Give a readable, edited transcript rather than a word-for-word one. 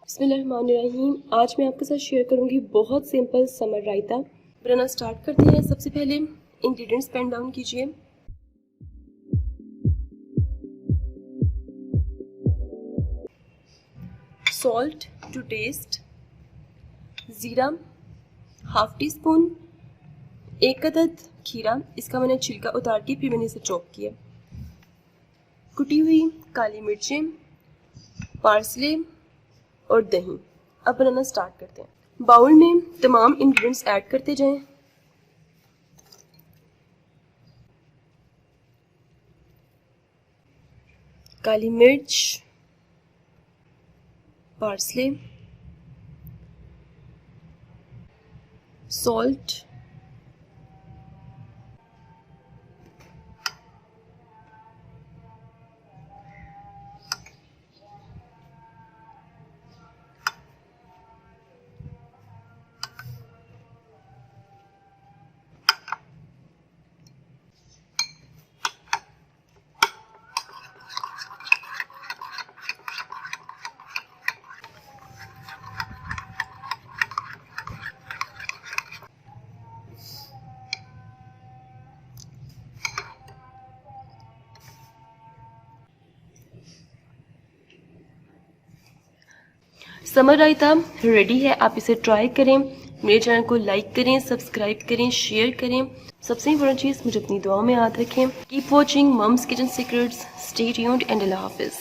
बिस्मिल्लाहिर्रहमानिर्रहीम। आज मैं आपके साथ शेयर करूंगी बहुत सिंपल समर रायता। बनाना स्टार्ट करते हैं। सबसे पहले इंग्रेडिएंट्स पेन डाउन कीजिए। सॉल्ट टू टेस्ट, ज़ीरा हाफ टी स्पून, एक अदद खीरा, इसका मैंने छिलका उतार के फिर मैंने इसे चॉप किया, कुटी हुई काली मिर्चें, पार्सले और दही। अब बनाना स्टार्ट करते हैं। बाउल में तमाम इंग्रेडिएंट्स ऐड करते जाएं। काली मिर्च, पार्सले, सॉल्ट, समर रायता रेडी है। आप इसे ट्राई करें। मेरे चैनल को लाइक करें, सब्सक्राइब करें, शेयर करें। सबसे इम्पोर्टेंट चीज़, मुझे अपनी दुआओं में याद रखें। Keep watching mum's kitchen secrets. Stay tuned and Allah हाफिज़।